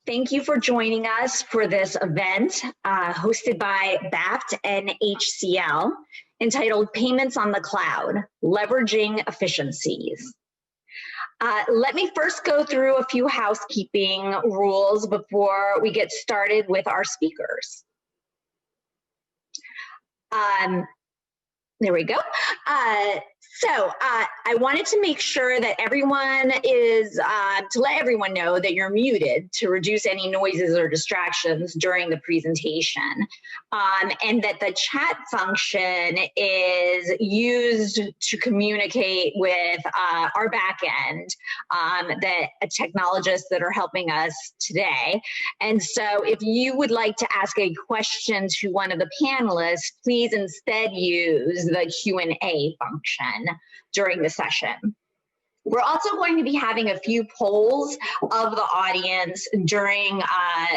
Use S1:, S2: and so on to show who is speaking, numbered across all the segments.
S1: Thank you for joining us for this event hosted by BAFT and HCL entitled Payments on the Cloud, Leveraging Efficiencies. Let me first go through a few housekeeping rules before we get started with our speakers. There we go. I wanted to make sure that everyone is, to let everyone know that you're muted to reduce any noises or distractions during the presentation, and that the chat function is used to communicate with our back end, the technologists that are helping us today. And so if you would like to ask a question to one of the panelists, please instead use the Q&A function during the session. We're also going to be having a few polls of the audience during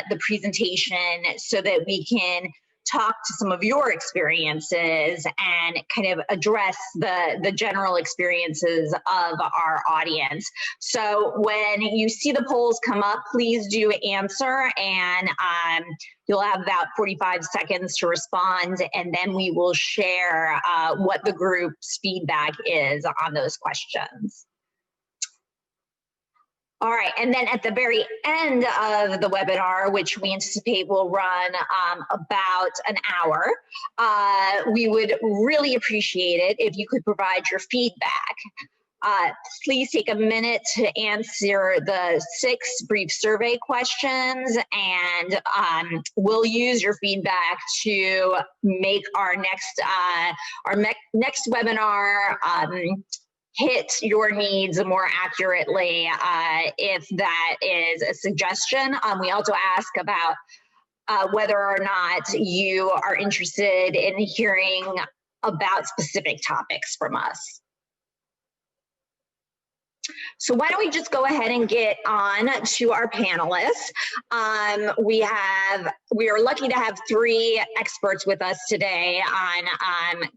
S1: the presentation so that we can talk to some of your experiences and kind of address the general experiences of our audience. So when you see the polls come up, please do answer, and you'll have about 45 seconds to respond, and then we will share what the group's feedback is on those questions. All right, and then at the very end of the webinar, which we anticipate will run about an hour, we would really appreciate it if you could provide your feedback. Please take a minute to answer the 6 brief survey questions, and we'll use your feedback to make our next webinar hit your needs more accurately, if that is a suggestion. We also ask about whether or not you are interested in hearing about specific topics from us. So why don't we just go ahead and get on to our panelists. We are lucky to have 3 experts with us today on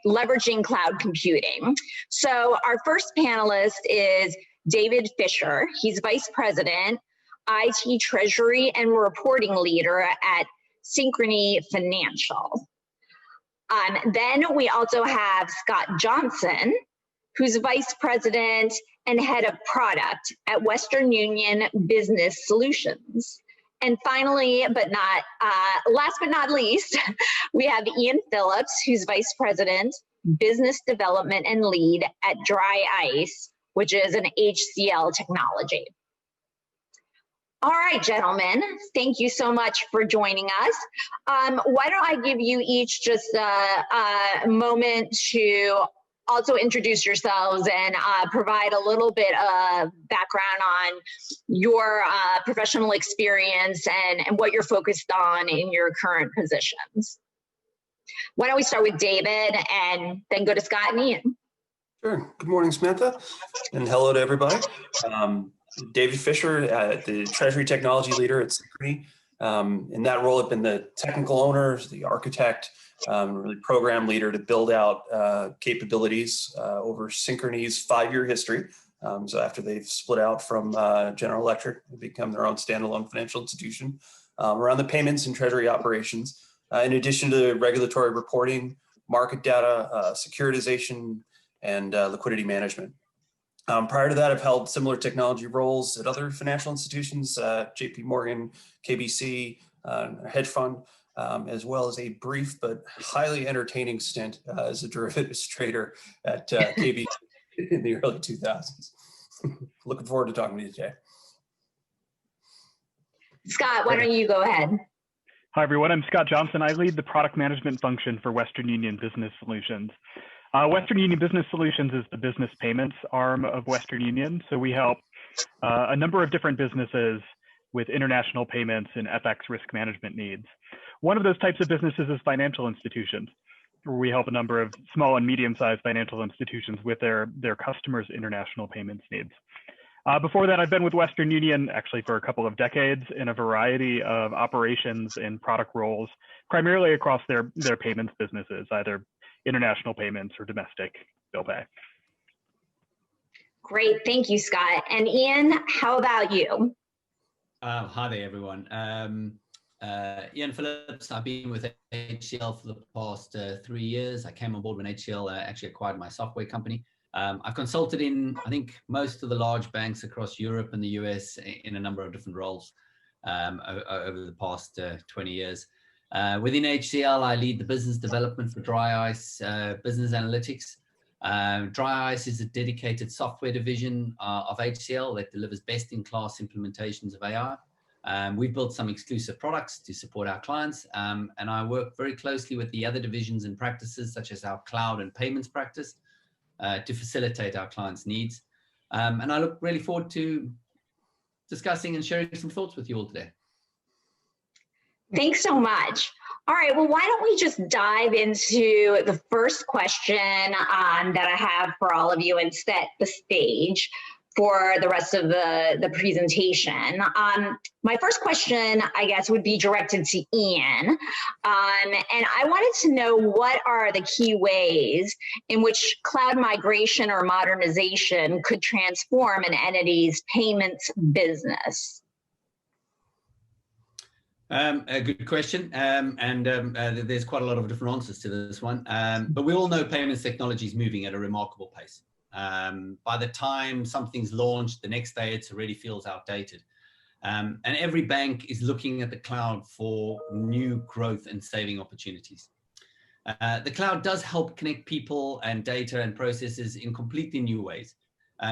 S1: leveraging cloud computing. So our first panelist is David Fisher. He's Vice President, IT Treasury and Reporting Leader at Synchrony Financial. Then we also have Scott Johnson, who's Vice President and Head of Product at Western Union Business Solutions. And finally, but not last but not least, we have Ian Phillips, who's Vice President, Business Development and Lead at Dry Ice, which is an HCL technology. All right, gentlemen, thank you so much for joining us. Why don't I give you each just a moment to also introduce yourselves and provide a little bit of background on your professional experience and what you're focused on in your current positions. Why don't we start with David and then go to Scott and Ian?
S2: Sure. Good morning, Samantha, and hello to everybody. David Fisher, the Treasury Technology Leader at Synchrony. In that role, I've been the technical owner, the architect, really program leader to build out capabilities over Synchrony's 5-year history. So after they've split out from General Electric, they become their own standalone financial institution around the payments and treasury operations. In addition to regulatory reporting, market data, securitization, and liquidity management. Prior to that, I've held similar technology roles at other financial institutions, JP Morgan, KBC, hedge fund, as well as a brief but highly entertaining stint as a derivatives trader at KB in the early 2000s. Looking forward to talking to you today.
S1: Scott, why don't you go ahead?
S3: Hi, everyone. I'm Scott Johnson. I lead the product management function for Western Union Business Solutions. Western Union Business Solutions is the business payments arm of Western Union. So we help a number of different businesses with international payments and FX risk management needs. One of those types of businesses is financial institutions, where we help a number of small and medium-sized financial institutions with their customers' international payments needs. Before that, I've been with Western Union actually for a couple of decades in a variety of operations and product roles, primarily across their payments businesses, either international payments or domestic bill pay.
S1: Great, thank you, Scott. And Ian, how about you?
S4: Hi there, everyone. Ian Phillips. I've been with HCL for the past 3 years. I came on board when HCL actually acquired my software company. I've consulted in, I think, most of the large banks across Europe and the US in a number of different roles over the past 20 years. Within HCL, I lead the business development for Dry Ice Business Analytics. Dry Ice is a dedicated software division of HCL that delivers best-in-class implementations of AI. We've built some exclusive products to support our clients, and I work very closely with the other divisions and practices, such as our cloud and payments practice, to facilitate our clients' needs. And I look really forward to discussing and sharing some thoughts with you all today.
S1: Thanks so much. All right, well, why don't we just dive into the first question that I have for all of you and set the stage for the rest of the presentation. My first question, I guess, would be directed to Ian. And I wanted to know, what are the key ways in which cloud migration or modernization could transform an entity's payments business?
S4: A good question, and there's quite a lot of different answers to this one. But we all know payments technology is moving at a remarkable pace. By the time something's launched, the next day it already feels outdated. And every bank is looking at the cloud for new growth and saving opportunities. The cloud does help connect people and data and processes in completely new ways,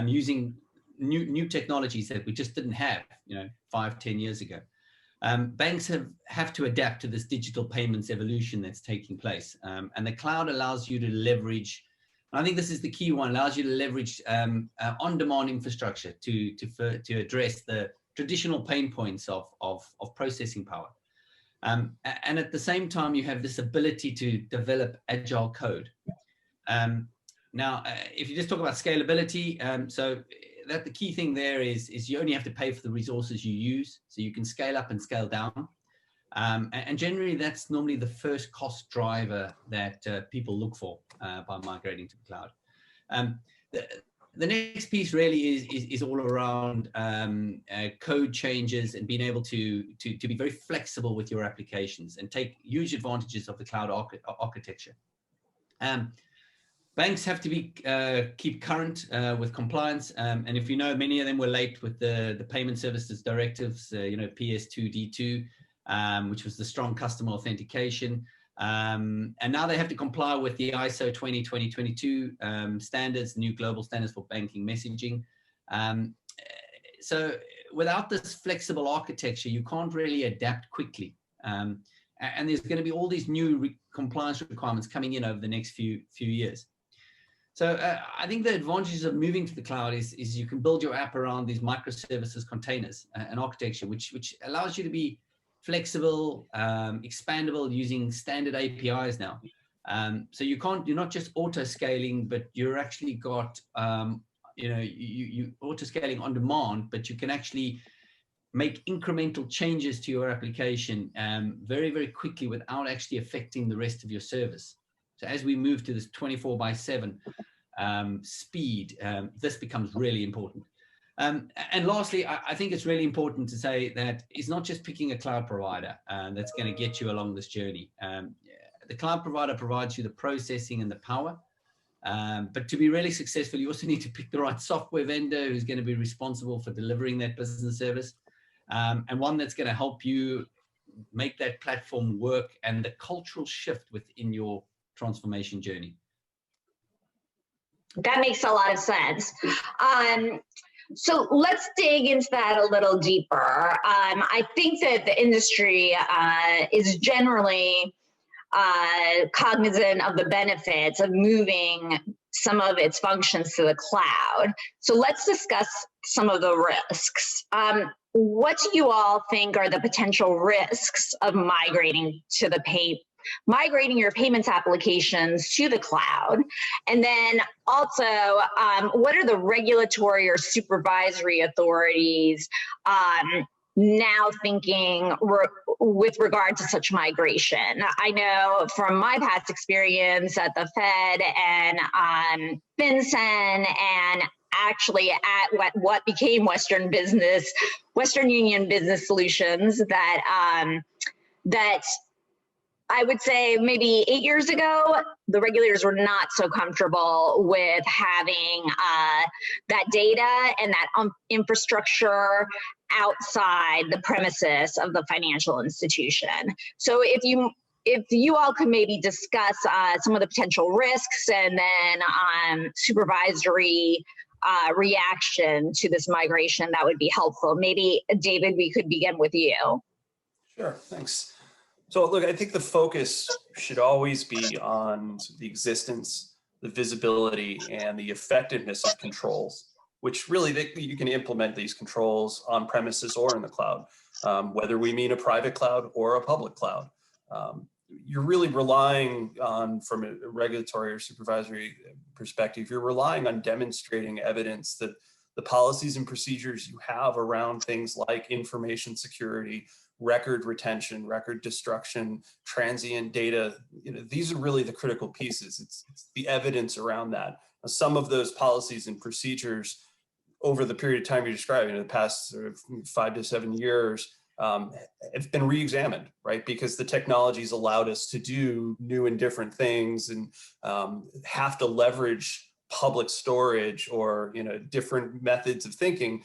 S4: using new technologies that we just didn't have, 5-10 years ago. Banks have to adapt to this digital payments evolution that's taking place. And the cloud allows you to leverage, and I think this is the key one, allows you to leverage on-demand infrastructure to address the traditional pain points of processing power. And at the same time, you have this ability to develop agile code. Now, if you just talk about scalability, so that the key thing there is you only have to pay for the resources you use, so you can scale up and scale down. And generally, that's normally the first cost driver that people look for by migrating to the cloud. The next piece really is all around code changes and being able to be very flexible with your applications and take huge advantages of the cloud architecture. Banks have to keep current with compliance, and if you know, many of them were late with the payment services directives, PS2D2, which was the strong customer authentication, and now they have to comply with the ISO 2022 standards, new global standards for banking messaging. So without this flexible architecture, you can't really adapt quickly, and there's going to be all these new compliance requirements coming in over the next few years. So I think the advantages of moving to the cloud is you can build your app around these microservices containers and architecture, which allows you to be flexible, expandable using standard APIs now. So you're not just auto scaling, but you're actually got, you auto scaling on demand, but you can actually make incremental changes to your application very, very quickly without actually affecting the rest of your service. So as we move to this 24/7 speed, this becomes really important. And lastly, I think it's really important to say that it's not just picking a cloud provider that's going to get you along this journey. The cloud provider provides you the processing and the power. But to be really successful, you also need to pick the right software vendor who's going to be responsible for delivering that business service, and one that's going to help you make that platform work and the cultural shift within your transformation journey.
S1: That makes a lot of sense. So let's dig into that a little deeper. I think that the industry is generally cognizant of the benefits of moving some of its functions to the cloud. So let's discuss some of the risks. What do you all think are the potential risks of migrating your payments applications to the cloud? And then also, what are the regulatory or supervisory authorities now thinking with regard to such migration? I know from my past experience at the Fed and FinCEN and actually at what became Western Union Business Solutions that I would say maybe 8 years ago, the regulators were not so comfortable with having that data and that infrastructure outside the premises of the financial institution. So if you all could maybe discuss some of the potential risks and then supervisory reaction to this migration, that would be helpful. Maybe, David, we could begin with you.
S2: Sure, thanks. So look, I think the focus should always be on the existence, the visibility, and the effectiveness of controls, which really you can implement these controls on premises or in the cloud, whether we mean a private cloud or a public cloud. You're really relying on, from a regulatory or supervisory perspective, you're relying on demonstrating evidence that the policies and procedures you have around things like information security, record retention, record destruction, transient data, these are really the critical pieces. It's the evidence around that. Now, some of those policies and procedures over the period of time you're describing, in the past sort of 5 to 7 years, have been re-examined, right? Because the technology's allowed us to do new and different things and have to leverage public storage or different methods of thinking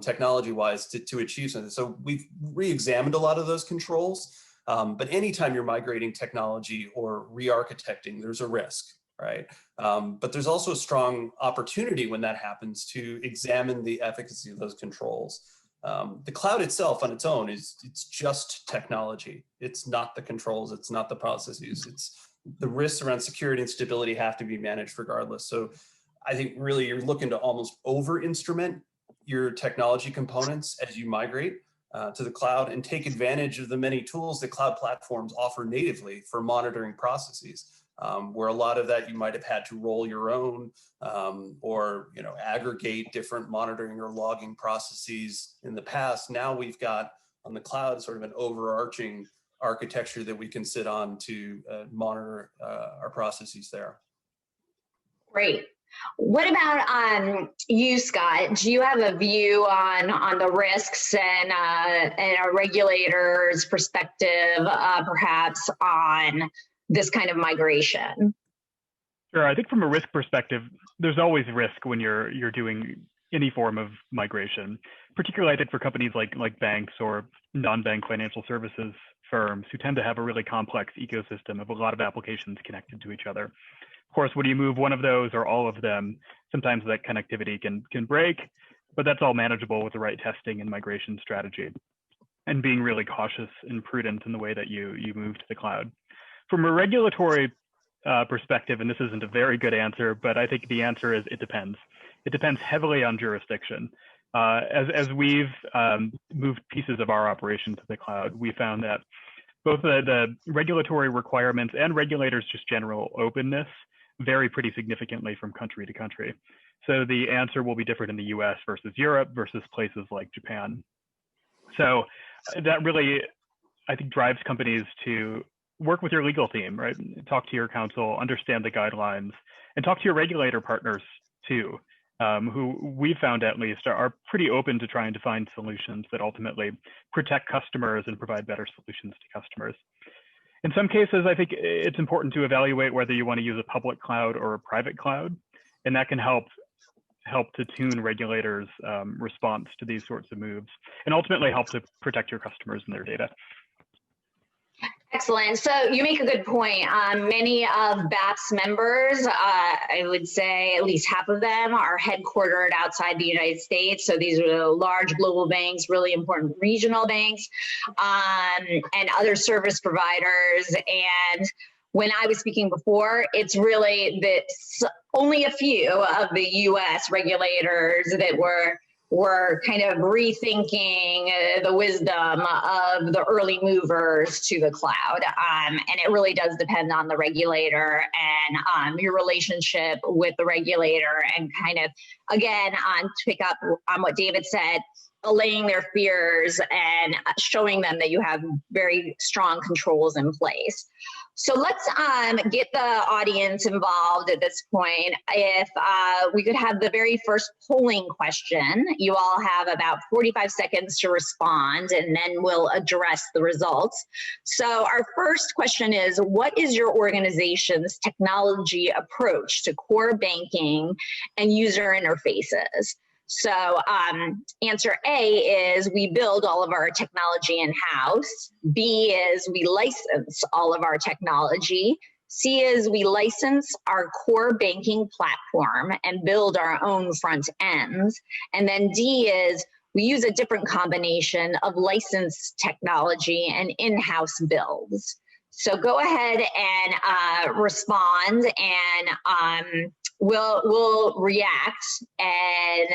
S2: technology-wise to achieve something. So we've re-examined a lot of those controls, but anytime you're migrating technology or re-architecting, there's a risk, right? But there's also a strong opportunity when that happens to examine the efficacy of those controls. The cloud itself on its own it's just technology. It's not the controls, it's not the processes, it's the risks around security and stability have to be managed regardless. So I think really you're looking to almost over-instrument your technology components as you migrate to the cloud and take advantage of the many tools that cloud platforms offer natively for monitoring processes, where a lot of that you might have had to roll your own or aggregate different monitoring or logging processes in the past. Now we've got on the cloud sort of an overarching architecture that we can sit on to monitor our processes there.
S1: Great. What about you, Scott? Do you have a view on the risks and a regulator's perspective, perhaps, on this kind of migration?
S3: Sure. I think from a risk perspective, there's always risk when you're doing any form of migration, particularly I think for companies like banks or non-bank financial services firms who tend to have a really complex ecosystem of a lot of applications connected to each other. Of course, when you move one of those or all of them, sometimes that connectivity can break, but that's all manageable with the right testing and migration strategy and being really cautious and prudent in the way that you move to the cloud. From a regulatory perspective, and this isn't a very good answer, but I think the answer is it depends. It depends heavily on jurisdiction. As we've moved pieces of our operation to the cloud, we found that both the regulatory requirements and regulators' just general openness vary pretty significantly from country to country. So the answer will be different in the US versus Europe versus places like Japan. So that really, I think, drives companies to work with your legal team, right? Talk to your counsel, understand the guidelines, and talk to your regulator partners too, who we found at least are pretty open to trying to find solutions that ultimately protect customers and provide better solutions to customers. In some cases, I think it's important to evaluate whether you want to use a public cloud or a private cloud, and that can help to tune regulators' response to these sorts of moves, and ultimately help to protect your customers and their data.
S1: Excellent. So you make a good point. Many of BAFT's members, I would say at least half of them, are headquartered outside the United States. So these are the large global banks, really important regional banks, and other service providers. And when I was speaking before, it's really that only a few of the U.S. regulators that were kind of rethinking the wisdom of the early movers to the cloud. And it really does depend on the regulator and your relationship with the regulator, and kind of, again, to pick up on what David said, allaying their fears and showing them that you have very strong controls in place. So let's get the audience involved at this point. If we could have the very first polling question. You all have about 45 seconds to respond, and then we'll address the results. So our first question is, what is your organization's technology approach to core banking and user interfaces? So answer A is we build all of our technology in-house. B is we license all of our technology. C is we license our core banking platform and build our own front ends. And then D is we use a different combination of licensed technology and in-house builds. So go ahead and respond, and we'll react and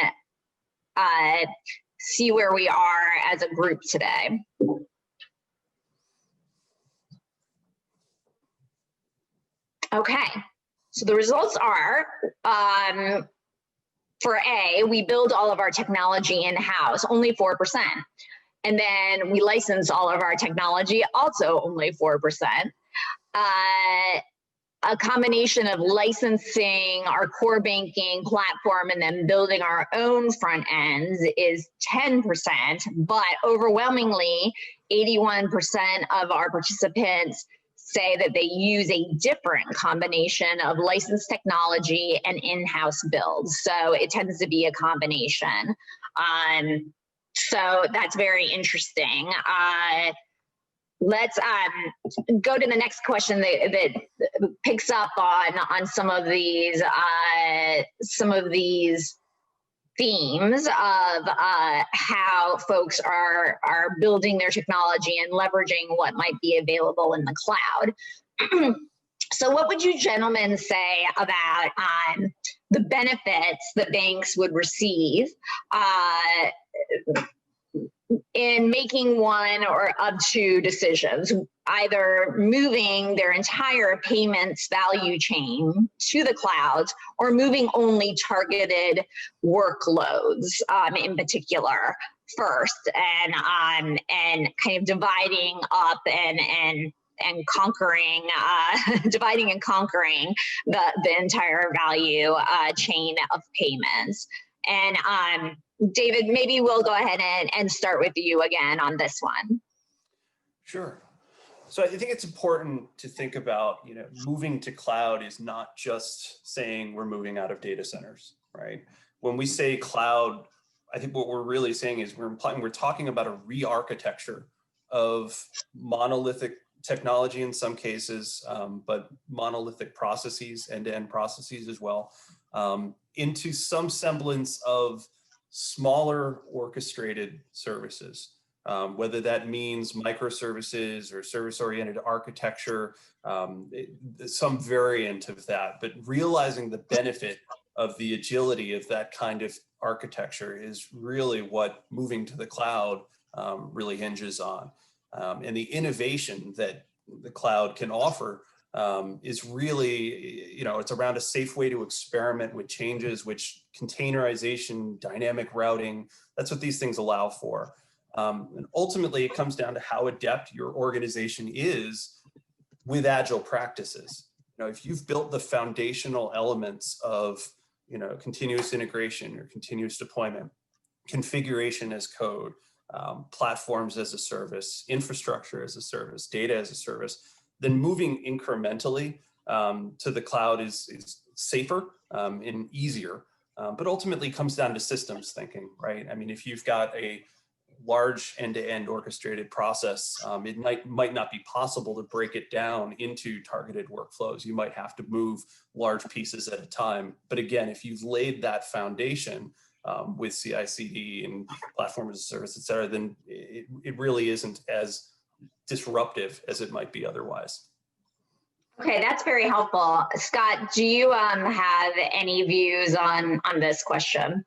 S1: see where we are as a group today. Okay, so the results are, for A, we build all of our technology in-house, only 4%. And then we license all of our technology, also only 4%. A combination of licensing our core banking platform and then building our own front ends is 10%, but overwhelmingly 81% of our participants say that they use a different combination of licensed technology and in-house builds. So it tends to be a combination. So that's very interesting. Let's go to the next question that picks up on some of these themes of how folks are building their technology and leveraging what might be available in the cloud. So what would you gentlemen say about the benefits that banks would receive in making one or of two decisions, either moving their entire payments value chain to the clouds or moving only targeted workloads in particular first, and kind of dividing up and conquering, dividing and conquering the entire value chain of payments. And David, maybe we'll go ahead and start with you again on this one.
S2: Sure. So I think it's important to think about, moving to cloud is not just saying we're moving out of data centers, right? When we say cloud, I think what we're really saying is we're talking about a re-architecture of monolithic technology in some cases, but monolithic processes, end-to-end processes as well, into some semblance of smaller orchestrated services, whether that means microservices or service-oriented architecture, some variant of that, but realizing the benefit of the agility of that kind of architecture is really what moving to the cloud really hinges on. And the innovation that the cloud can offer is really, it's around a safe way to experiment with changes, which containerization, dynamic routing, that's what these things allow for. And ultimately, it comes down to how adept your organization is with agile practices. If you've built the foundational elements of, continuous integration or continuous deployment, configuration as code, platforms as a service, infrastructure as a service, data as a service, then moving incrementally to the cloud is safer and easier, but ultimately comes down to systems thinking, right? I mean, if you've got a large end-to-end orchestrated process, it might not be possible to break it down into targeted workflows. You might have to move large pieces at a time. But again, if you've laid that foundation with CI/CD and platform as a service, et cetera, then it really isn't as disruptive as it might be otherwise.
S1: Okay, that's very helpful. Scott, do you have any views on this question?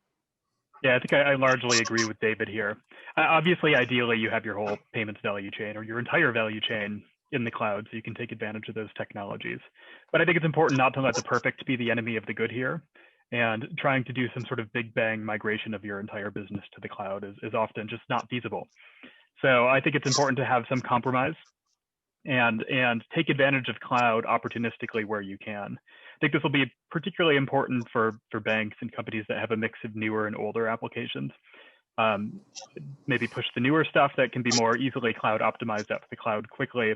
S3: Yeah, I think I largely agree with David here. Obviously, ideally, you have your whole payments value chain or your entire value chain in the cloud so you can take advantage of those technologies. But I think it's important not to let the perfect be the enemy of the good here. And trying to do some sort of big bang migration of your entire business to the cloud is often just not feasible. So I think it's important to have some compromise and take advantage of cloud opportunistically where you can. I think this will be particularly important for banks and companies that have a mix of newer and older applications. Maybe push the newer stuff that can be more easily cloud optimized out to the cloud quickly,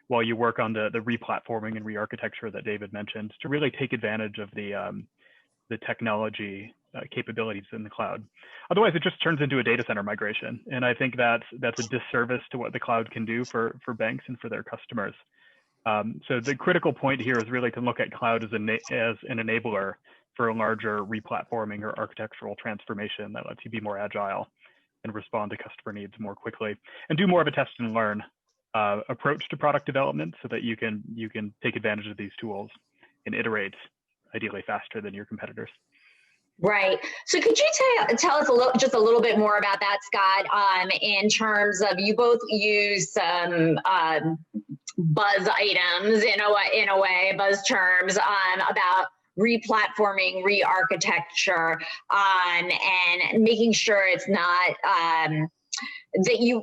S3: while you work on the replatforming and re-architecture that David mentioned, to really take advantage of the technology capabilities in the cloud. Otherwise, it just turns into a data center migration. And I think that's a disservice to what the cloud can do for banks and for their customers. So the critical point here is really to look at cloud as an enabler for a larger replatforming or architectural transformation that lets you be more agile and respond to customer needs more quickly, and do more of a test and learn approach to product development, so that you can take advantage of these tools and iterate ideally faster than your competitors.
S1: Right. So could you tell us just a little bit more about that, Scott, in terms of, you both use some buzz items in a way, buzz terms about replatforming, re-architecture, and making sure it's not that you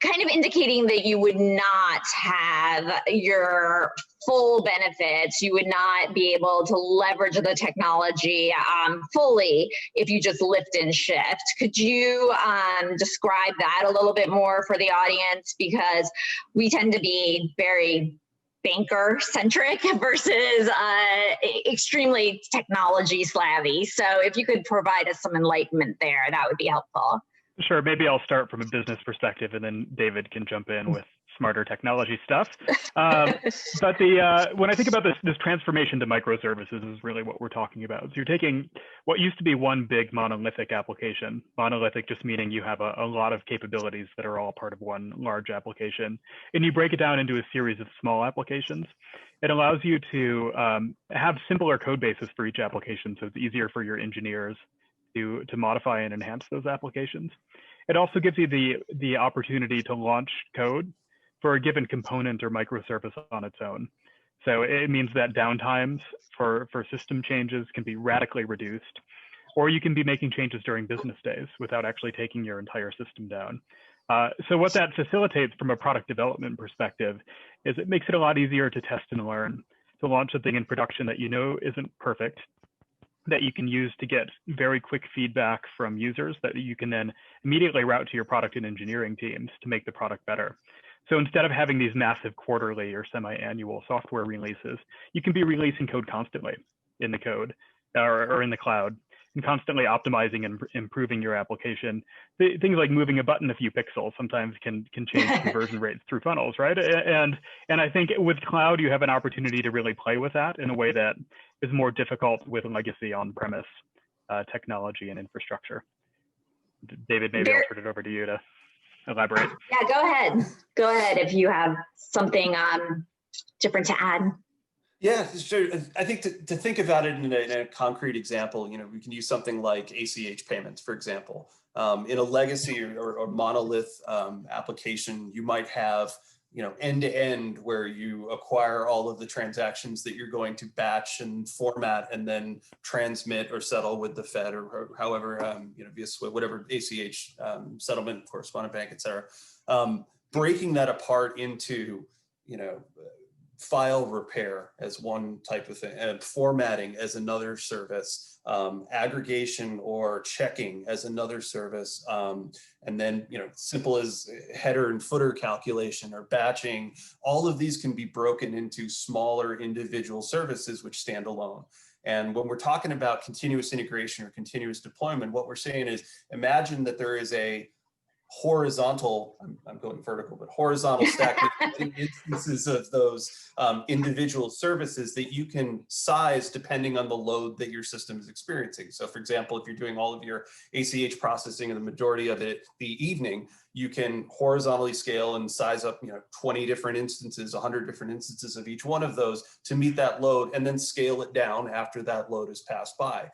S1: kind of indicating that you would not have your full benefits, you would not be able to leverage the technology fully if you just lift and shift. Could you describe that a little bit more for the audience? Because we tend to be very banker centric versus extremely technology savvy. So if you could provide us some enlightenment there, that would be helpful.
S3: Sure, maybe I'll start from a business perspective, and then David can jump in with smarter technology stuff. But when I think about this transformation to microservices is really what we're talking about. So you're taking what used to be one big monolithic application, monolithic just meaning you have a lot of capabilities that are all part of one large application, and you break it down into a series of small applications. It allows you to have simpler code bases for each application, so it's easier for your engineers to modify and enhance those applications. It also gives you the opportunity to launch code for a given component or microservice on its own. So it means that downtimes for system changes can be radically reduced, or you can be making changes during business days without actually taking your entire system down. So what that facilitates from a product development perspective is it makes it a lot easier to test and learn, to launch something in production that you know isn't perfect, that you can use to get very quick feedback from users that you can then immediately route to your product and engineering teams to make the product better. So instead of having these massive quarterly or semi-annual software releases, you can be releasing code constantly in the code or in the cloud, and constantly optimizing and improving your application. Things like moving a button a few pixels sometimes can change conversion rates through funnels, right? And I think with cloud, you have an opportunity to really play with that in a way that is more difficult with legacy on-premise technology and infrastructure. David, maybe I'll turn it over to you to elaborate.
S1: Yeah, go ahead. Go ahead if you have something different to add.
S2: Yeah, sure. I think to think about it in a concrete example, we can use something like ACH payments, for example. In a legacy or monolith application, you might have end to end where you acquire all of the transactions that you're going to batch and format and then transmit or settle with the Fed or however via SWIFT, whatever ACH settlement, correspondent bank, et cetera. Breaking that apart into file repair as one type of thing, and formatting as another service, aggregation or checking as another service, and then simple as header and footer calculation or batching. All of these can be broken into smaller individual services which stand alone. And when we're talking about continuous integration or continuous deployment, what we're saying is, imagine that there is a horizontal, I'm going vertical, but horizontal stack instances of those individual services that you can size depending on the load that your system is experiencing. So for example, if you're doing all of your ACH processing and the majority of it the evening, you can horizontally scale and size up 20 different instances, 100 different instances of each one of those to meet that load, and then scale it down after that load has passed by.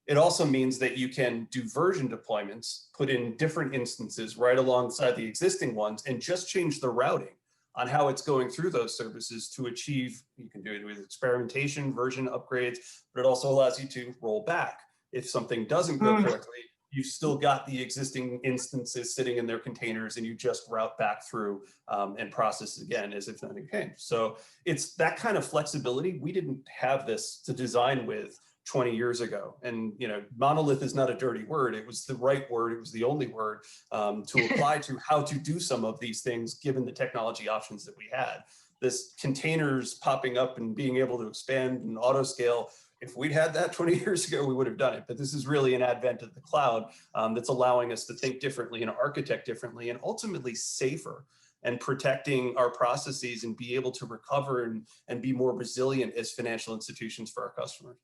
S2: It also means that you can do version deployments, put in different instances right alongside the existing ones, and just change the routing on how it's going through those services to achieve. You can do it with experimentation, version upgrades, but it also allows you to roll back. If something doesn't go correctly, you've still got the existing instances sitting in their containers, and you just route back through and process again as if nothing came. So it's that kind of flexibility. We didn't have this to design with 20 years ago. And, you know, monolith is not a dirty word. It was the right word. It was the only word to apply to how to do some of these things, given the technology options that we had. This containers popping up and being able to expand and auto scale, if we'd had that 20 years ago, we would have done it. But this is really an advent of the cloud that's allowing us to think differently and architect differently, and ultimately safer, and protecting our processes and be able to recover and be more resilient as financial institutions for our customers.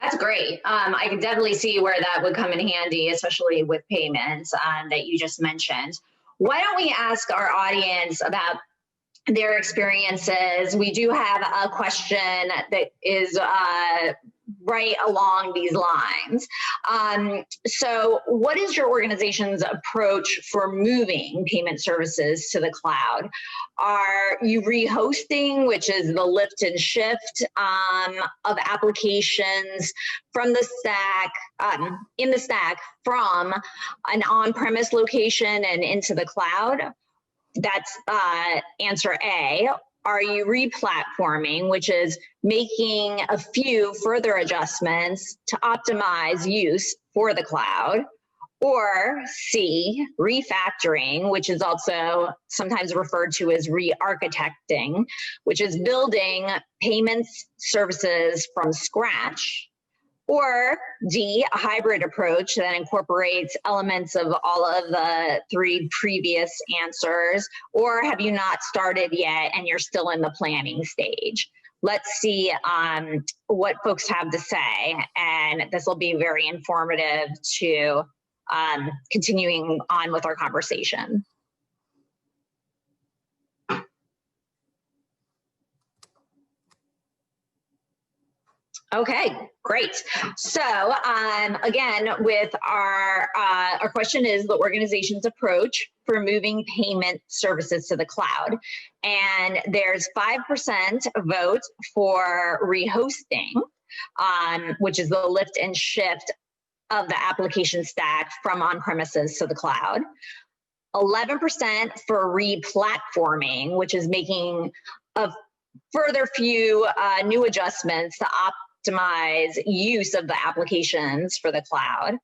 S1: That's great. I can definitely see where that would come in handy, especially with payments that you just mentioned. Why don't we ask our audience about their experiences? We do have a question that is right along these lines. So what is your organization's approach for moving payment services to the cloud? Are you rehosting, which is the lift and shift of applications from the stack, in the stack from an on-premise location and into the cloud? That's answer A. Are you replatforming, which is making a few further adjustments to optimize use for the cloud? Or C, refactoring, which is also sometimes referred to as re-architecting, which is building payments services from scratch. Or D, a hybrid approach that incorporates elements of all of the three previous answers. Or have you not started yet and you're still in the planning stage? Let's see what folks have to say, and this will be very informative to continuing on with our conversation. Okay, great. So again, with our question is the organization's approach for moving payment services to the cloud. And there's 5% vote for rehosting, which is the lift and shift of the application stack from on-premises to the cloud. 11% for replatforming, which is making a further few new adjustments to optimize use of the applications for the cloud.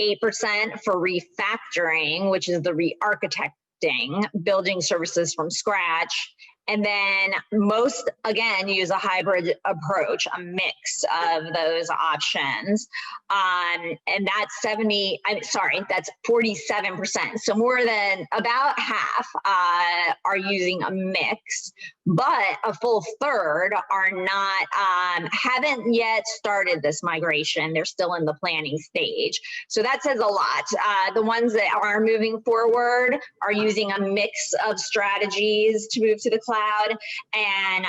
S1: 8% for refactoring, which is the re-architecting, building services from scratch. And then most, again, use a hybrid approach, a mix of those options. And that's that's 47%. So more than about half are using a mix, but a full third are not, haven't yet started this migration. They're still in the planning stage. So that says a lot. The ones that are moving forward are using a mix of strategies to move to the cloud, and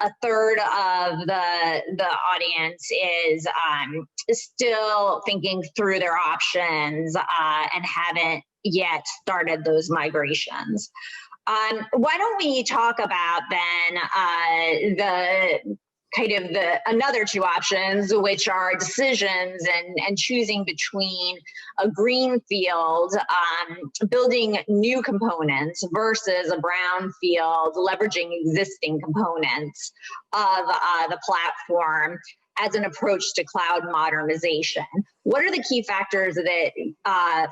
S1: a third of the audience is still thinking through their options and haven't yet started those migrations. Why don't we talk about then the another two options, which are decisions and choosing between a greenfield, building new components versus a brownfield, leveraging existing components of the platform as an approach to cloud modernization. What are the key factors that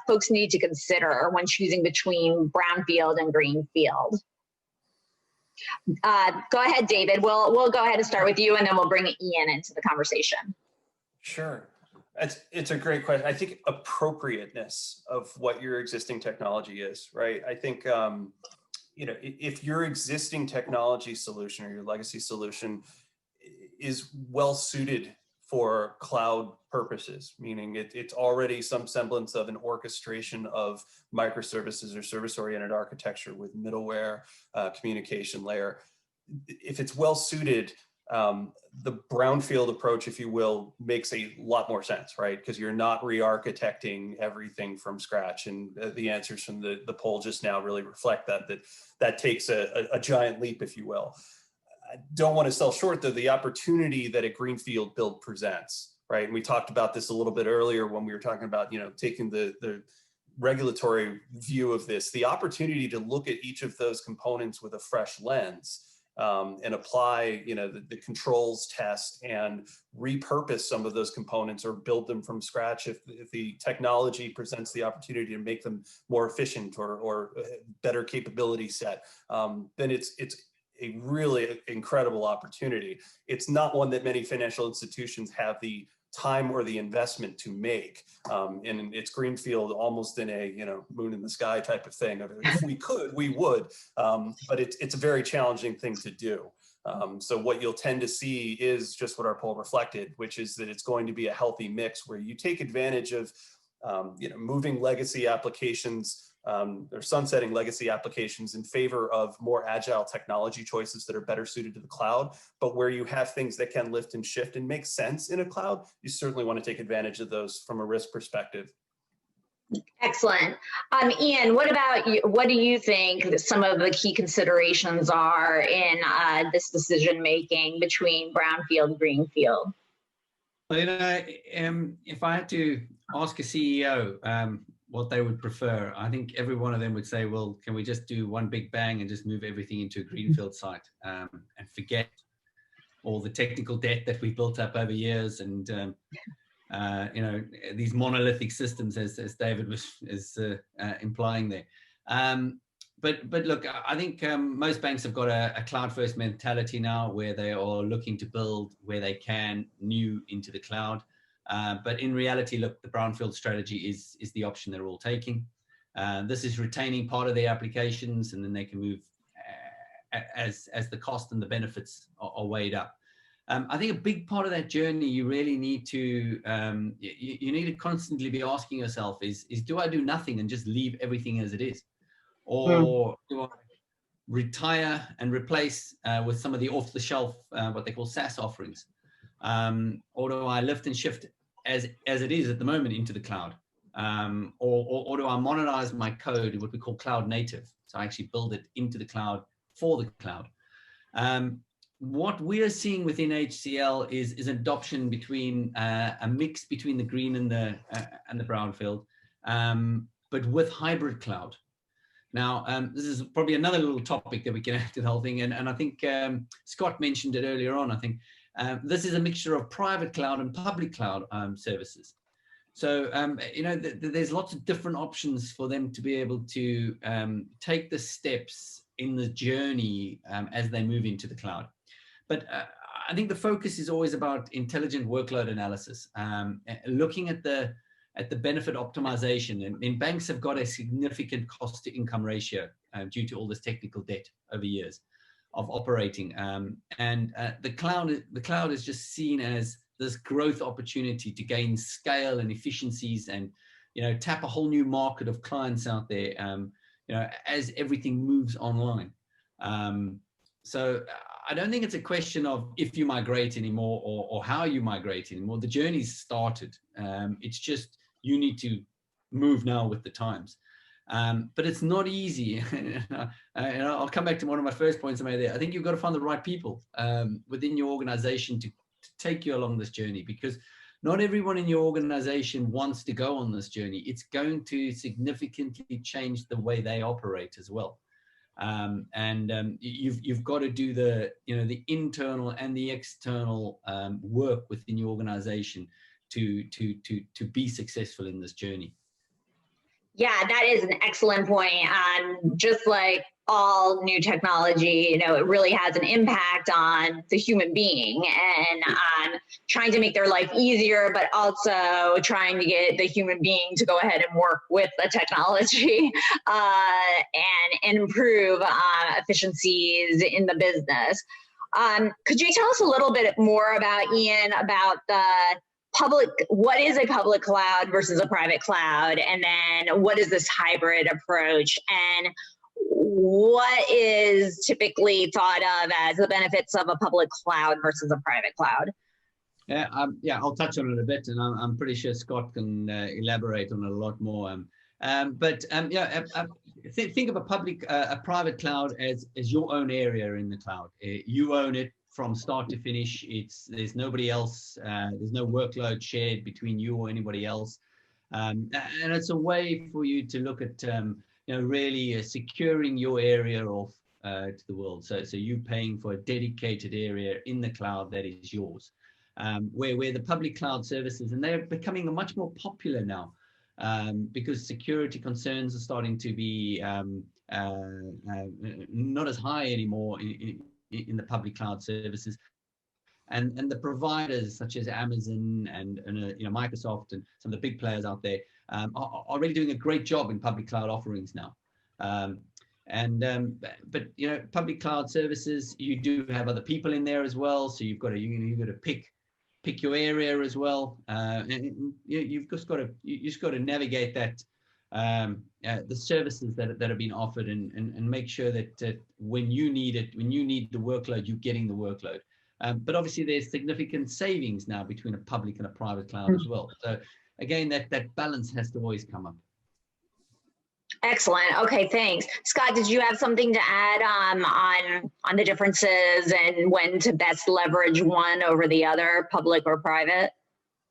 S1: folks need to consider when choosing between brownfield and greenfield? Go ahead, David. We'll go ahead and start with you, and then we'll bring Ian into the conversation.
S2: Sure. It's a great question. I think appropriateness of what your existing technology is, right? I think, if your existing technology solution or your legacy solution is well suited for cloud purposes, meaning it's already some semblance of an orchestration of microservices or service-oriented architecture with middleware, communication layer. If it's well suited, the brownfield approach, if you will, makes a lot more sense, right? Because you're not re-architecting everything from scratch. And the answers from the poll just now really reflect that takes a giant leap, if you will. I don't want to sell short, though, the opportunity that a greenfield build presents, right? And we talked about this a little bit earlier when we were talking about, taking the regulatory view of this, the opportunity to look at each of those components with a fresh lens, and apply, the controls test and repurpose some of those components or build them from scratch if the technology presents the opportunity to make them more efficient or better capability set, then it's a really incredible opportunity. It's not one that many financial institutions have the time or the investment to make. And it's greenfield, almost in a moon in the sky type of thing. If we could, we would, but it's a very challenging thing to do. So what you'll tend to see is just what our poll reflected, which is that it's going to be a healthy mix where you take advantage of moving legacy applications, or sunsetting legacy applications in favor of more agile technology choices that are better suited to the cloud. But where you have things that can lift and shift and make sense in a cloud, you certainly want to take advantage of those from a risk perspective.
S1: Excellent. Ian, what about you? What do you think that some of the key considerations are in this decision making between brownfield, greenfield?
S4: Well, if I had to ask a CEO what they would prefer, I think every one of them would say, well, can we just do one big bang and just move everything into a greenfield site, and forget all the technical debt that we've built up over years, and these monolithic systems, as David was implying there. But look, I think most banks have got a cloud-first mentality now, where they are looking to build where they can new into the cloud. But in reality, look, the brownfield strategy is the option they're all taking. This is retaining part of their applications, and then they can move as the cost and the benefits are weighed up. I think a big part of that journey, you really need to you need to constantly be asking yourself is do I do nothing and just leave everything as it is, or do I retire and replace with some of the off-the-shelf what they call SaaS offerings, or do I lift and shift as it is at the moment into the cloud, or do I modernize my code, what we call cloud native, so I actually build it into the cloud for the cloud. What we are seeing within HCL is adoption between a mix between the green and the brownfield, but with hybrid cloud. Now, this is probably another little topic that we can add to the whole thing, and I think Scott mentioned it earlier on. I think this is a mixture of private cloud and public cloud services. So, there's lots of different options for them to be able to take the steps in the journey as they move into the cloud. But I think the focus is always about intelligent workload analysis, looking at the benefit optimization. And banks have got a significant cost to income ratio due to all this technical debt over years of operating. And the cloud is just seen as this growth opportunity to gain scale and efficiencies, and tap a whole new market of clients out there. As everything moves online. So I don't think it's a question of if you migrate anymore or how you migrate anymore. The journey's started. It's just you need to move now with the times. But it's not easy. And I'll come back to one of my first points I made there. I think you've got to find the right people within your organization to take you along this journey, because not everyone in your organization wants to go on this journey. It's going to significantly change the way they operate as well. You've got to do the internal and the external work within your organization to be successful in this journey.
S1: Yeah, that is an excellent point. Just like all new technology, it really has an impact on the human being, and trying to make their life easier, but also trying to get the human being to go ahead and work with the technology and improve efficiencies in the business. Could you tell us a little bit more about, Ian, about what is a public cloud versus a private cloud, and then what is this hybrid approach, and what is typically thought of as the benefits of a public cloud versus a private cloud?
S4: Yeah, I'll touch on it a bit, and I'm pretty sure Scott can elaborate on it a lot more. Think of a private cloud as your own area in the cloud. You own it. from start to finish. There's nobody else. There's no workload shared between you or anybody else, and it's a way for you to look at really securing your area of to the world. So you paying for a dedicated area in the cloud that is yours. Where the public cloud services, and they're becoming much more popular now, because security concerns are starting to be not as high anymore in the public cloud services, and the providers such as Amazon and Microsoft and some of the big players out there are really doing a great job in public cloud offerings now. But public cloud services, you do have other people in there as well, so you've got to pick your area as well, and you've just got to navigate that, the services that are being offered, and make sure that when you need the workload, you're getting the workload. But obviously there's significant savings now between a public and a private cloud as well. So again, that balance has to always come up.
S1: Excellent. Okay, thanks. Scott, did you have something to add on the differences and when to best leverage one over the other, public or private?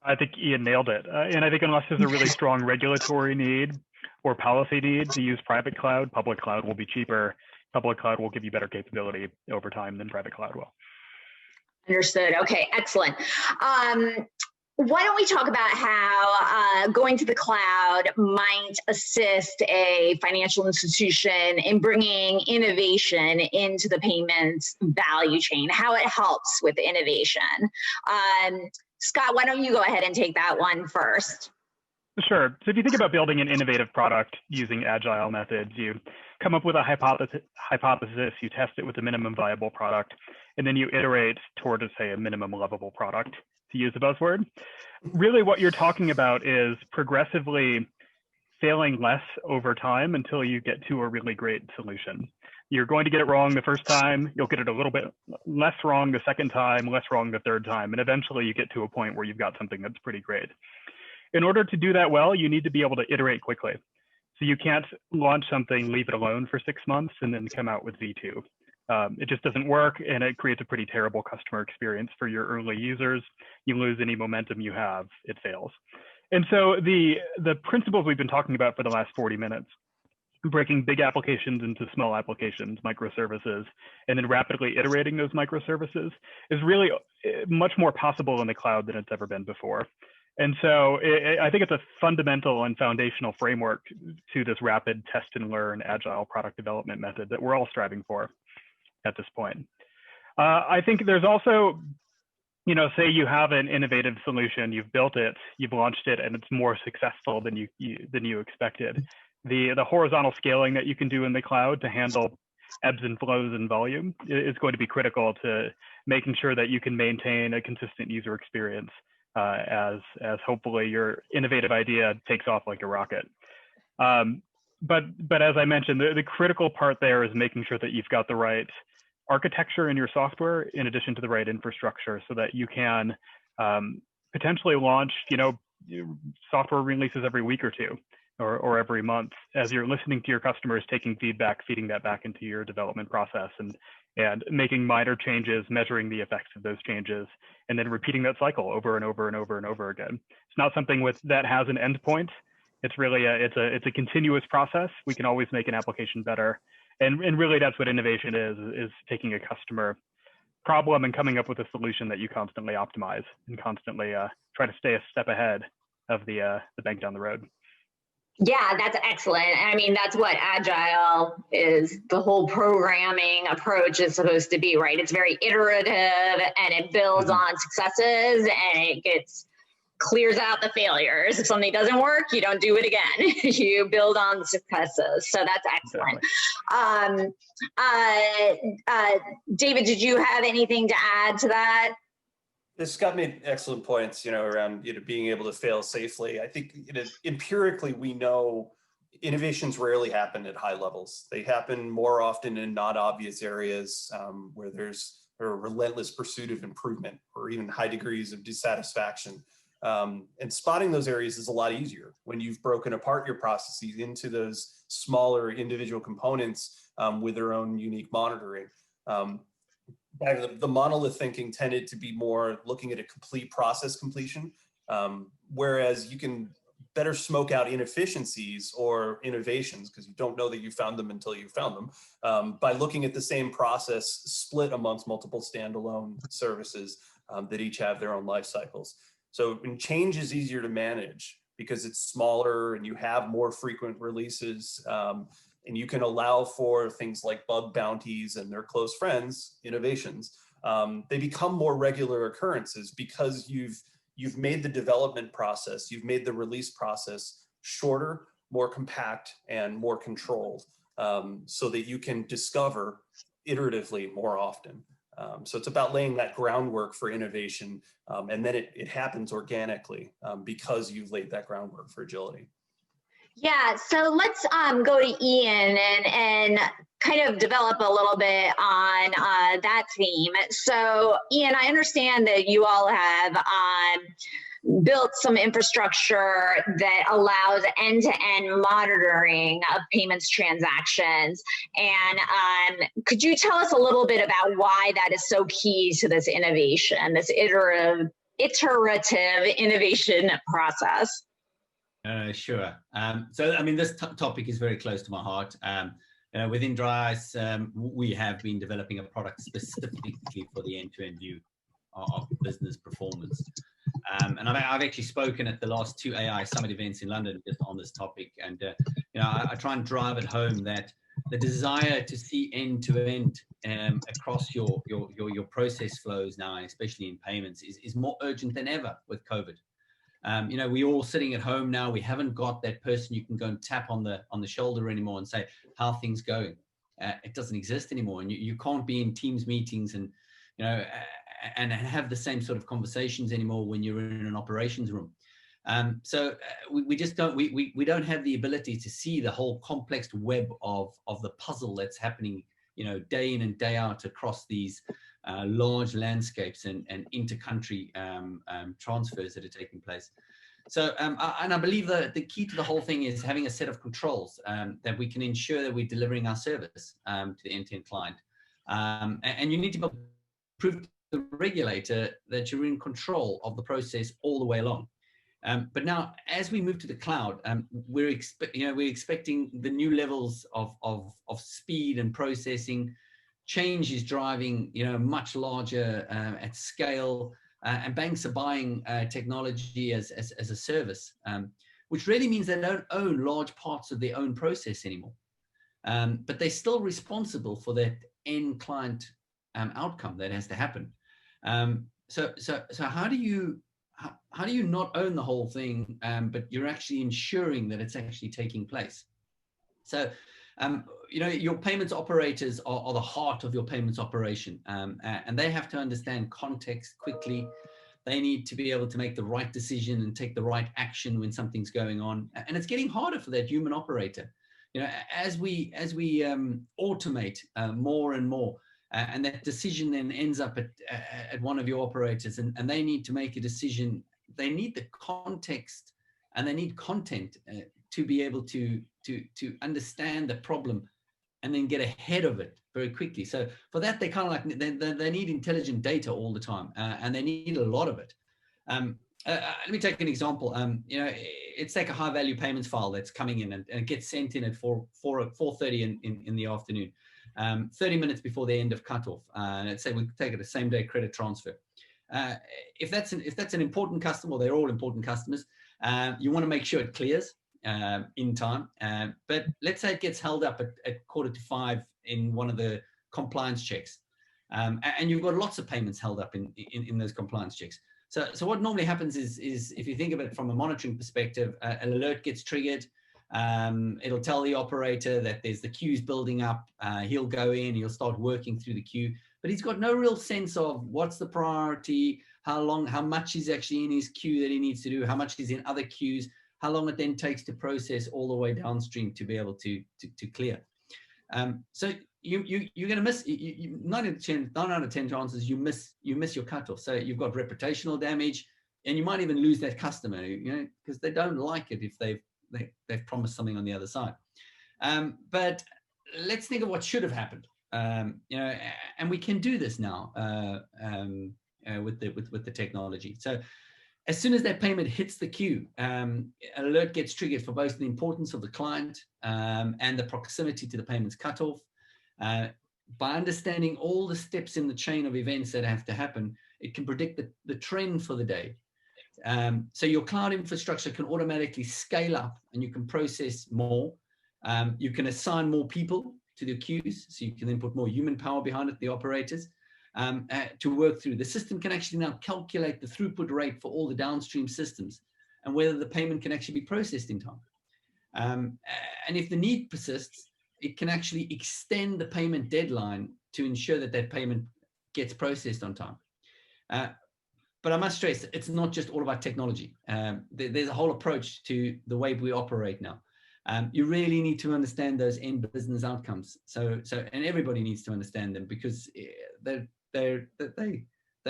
S3: I think Ian nailed it. And I think unless there's a really strong regulatory need or policy need to use private cloud, public cloud will be cheaper. Public cloud will give you better capability over time than private cloud will.
S1: Understood. Okay, excellent. Why don't we talk about how going to the cloud might assist a financial institution in bringing innovation into the payments value chain, how it helps with innovation. Scott, why don't you go ahead and take that one first?
S3: Sure. So if you think about building an innovative product using agile methods, you come up with a hypothesis, you test it with a minimum viable product, and then you iterate toward, say, a minimum lovable product, to use a buzzword. Really what you're talking about is progressively failing less over time until you get to a really great solution. You're going to get it wrong the first time, you'll get it a little bit less wrong the second time, less wrong the third time, and eventually you get to a point where you've got something that's pretty great. In order to do that well, you need to be able to iterate quickly. So you can't launch something, leave it alone for 6 months, and then come out with V2. It just doesn't work, and it creates a pretty terrible customer experience for your early users. You lose any momentum you have, it fails. And so the principles we've been talking about for the last 40 minutes, breaking big applications into small applications, microservices, and then rapidly iterating those microservices is really much more possible in the cloud than it's ever been before. And so I think it's a fundamental and foundational framework to this rapid test and learn agile product development method that we're all striving for at this point. I think there's also, say you have an innovative solution, you've built it, you've launched it, and it's more successful than you expected. The horizontal scaling that you can do in the cloud to handle ebbs and flows in volume is going to be critical to making sure that you can maintain a consistent user experience as hopefully your innovative idea takes off like a rocket. But as I mentioned, the critical part there is making sure that you've got the right architecture in your software in addition to the right infrastructure so that you can potentially launch software releases every week or two or every month as you're listening to your customers, taking feedback, feeding that back into your development process, and making minor changes, measuring the effects of those changes, and then repeating that cycle over and over and over and over again. It's not something that has an endpoint. It's really it's a continuous process. We can always make an application better. And really that's what innovation is taking a customer problem and coming up with a solution that you constantly optimize and constantly try to stay a step ahead of the bank down the road.
S1: Yeah, that's excellent. I mean, that's what agile is. The whole programming approach is supposed to be, right? It's very iterative and it builds on successes and it clears out the failures. If something doesn't work, you don't do it again. You build on the successes. So that's excellent. David, did you have anything to add to that?
S2: Scott made excellent points, around being able to fail safely. I think empirically we know innovations rarely happen at high levels. They happen more often in not obvious areas where there's a relentless pursuit of improvement or even high degrees of dissatisfaction. And spotting those areas is a lot easier when you've broken apart your processes into those smaller individual components with their own unique monitoring. The monolith thinking tended to be more looking at a complete process completion, whereas you can better smoke out inefficiencies or innovations, because you don't know that you found them until you found them, by looking at the same process split amongst multiple standalone services that each have their own life cycles. So when change is easier to manage because it's smaller and you have more frequent releases, and you can allow for things like bug bounties and their close friends, innovations, they become more regular occurrences because you've made the development process, you've made the release process shorter, more compact, and more controlled, so that you can discover iteratively more often. So it's about laying that groundwork for innovation, and then it happens organically because you've laid that groundwork for agility.
S1: Yeah, so let's go to Ian and kind of develop a little bit on that theme. So Ian, I understand that you all have built some infrastructure that allows end-to-end monitoring of payments transactions. And could you tell us a little bit about why that is so key to this innovation, this iterative innovation process?
S4: Sure. So, I mean, this topic is very close to my heart. Within Dry-ice, we have been developing a product specifically for the end-to-end view of business performance. And I've actually spoken at the last 2 AI Summit events in London just on this topic. And, I try and drive it home that the desire to see end-to-end across your process flows now, especially in payments, is more urgent than ever with COVID. We're all sitting at home now. We haven't got that person you can go and tap on the shoulder anymore and say, how are things going? It doesn't exist anymore. And you can't be in Teams meetings and, and have the same sort of conversations anymore when you're in an operations room. So we just don't, we don't have the ability to see the whole complex web of the puzzle that's happening, day in and day out across these large landscapes and inter-country transfers that are taking place. So, and I believe that the key to the whole thing is having a set of controls that we can ensure that we're delivering our service to the end-to-end client. And you need to be able to prove to the regulator that you're in control of the process all the way along. But now, as we move to the cloud, we're expecting the new levels of speed and processing. Change is driving, much larger at scale, and banks are buying technology as a service, which really means they don't own large parts of their own process anymore. But they're still responsible for that end client outcome that has to happen. So how do you not own the whole thing, but you're actually ensuring that it's actually taking place? So, your payments operators are the heart of your payments operation, and they have to understand context quickly. They need to be able to make the right decision and take the right action when something's going on. And it's getting harder for that human operator. As we automate more and more, and that decision then ends up at one of your operators, and they need to make a decision. They need the context and they need content to be able to understand the problem and then get ahead of it very quickly. So for that, they kind of like, they need intelligent data all the time, and they need a lot of it. Let me take an example. It's like a high value payments file that's coming in and it gets sent in at 4:30 in the afternoon, 30 minutes before the end of cutoff. Let's say we take it a same day credit transfer. If that's an important customer, or they're all important customers, you want to make sure it clears in time. But let's say it gets held up at 4:45 in one of the compliance checks, and you've got lots of payments held up in those compliance checks. So what normally happens is if you think of it from a monitoring perspective, an alert gets triggered. It'll tell the operator that there's the queues building up. He'll go in, he'll start working through the queue, but he's got no real sense of what's the priority, how much is actually in his queue that he needs to do, how much is in other queues, how long it then takes to process all the way downstream to be able to clear. So you're going to miss 9 out of 10 chances you miss your cutoff. So you've got reputational damage, and you might even lose that customer, because they don't like it if they've promised something on the other side. But let's think of what should have happened. you know, and we can do this now with the technology. So as soon as that payment hits the queue, an alert gets triggered for both the importance of the client and the proximity to the payments cutoff. By understanding all the steps in the chain of events that have to happen, it can predict the trend for the day. So your cloud infrastructure can automatically scale up and you can process more. You can assign more people to the queues, so you can then put more human power behind it, the operators, to work through. The system can actually now calculate the throughput rate for all the downstream systems and whether the payment can actually be processed in time. And if the need persists, it can actually extend the payment deadline to ensure that that payment gets processed on time. But I must stress, it's not just all about technology. There's a whole approach to the way we operate now. You really need to understand those end business outcomes. So, and everybody needs to understand them, because they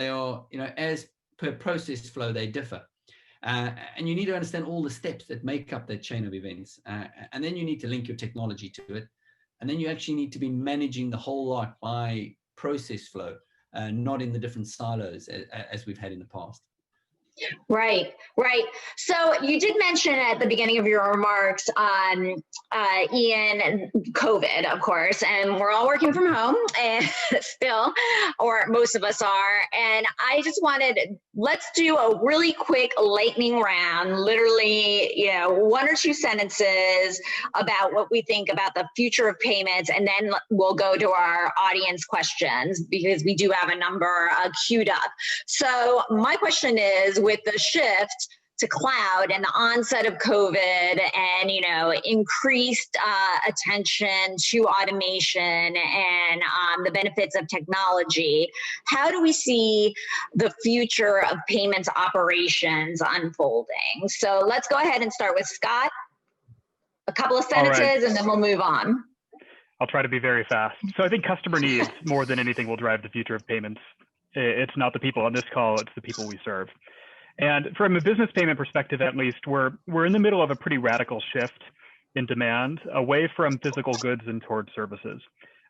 S4: are, you know, as per process flow, they differ. And you need to understand all the steps that make up that chain of events. And then you need to link your technology to it. And then you actually need to be managing the whole lot by process flow, not in the different silos as we've had in the past.
S1: Right, right. So you did mention at the beginning of your remarks, Ian, COVID, of course, and we're all working from home and still, or most of us are. And I just wanted, let's do a really quick lightning round, literally, you know, 1 or 2 sentences about what we think about the future of payments. And then we'll go to our audience questions, because we do have a number queued up. So my question is, with the shift to cloud and the onset of COVID and, you know, increased attention to automation and the benefits of technology, how do we see the future of payments operations unfolding? So let's go ahead and start with Scott. A couple of sentences, and then we'll move on.
S3: I'll try to be very fast. So I think customer needs more than anything will drive the future of payments. It's not the people on this call, it's the people we serve. And from a business payment perspective, at least, we're in the middle of a pretty radical shift in demand away from physical goods and towards services.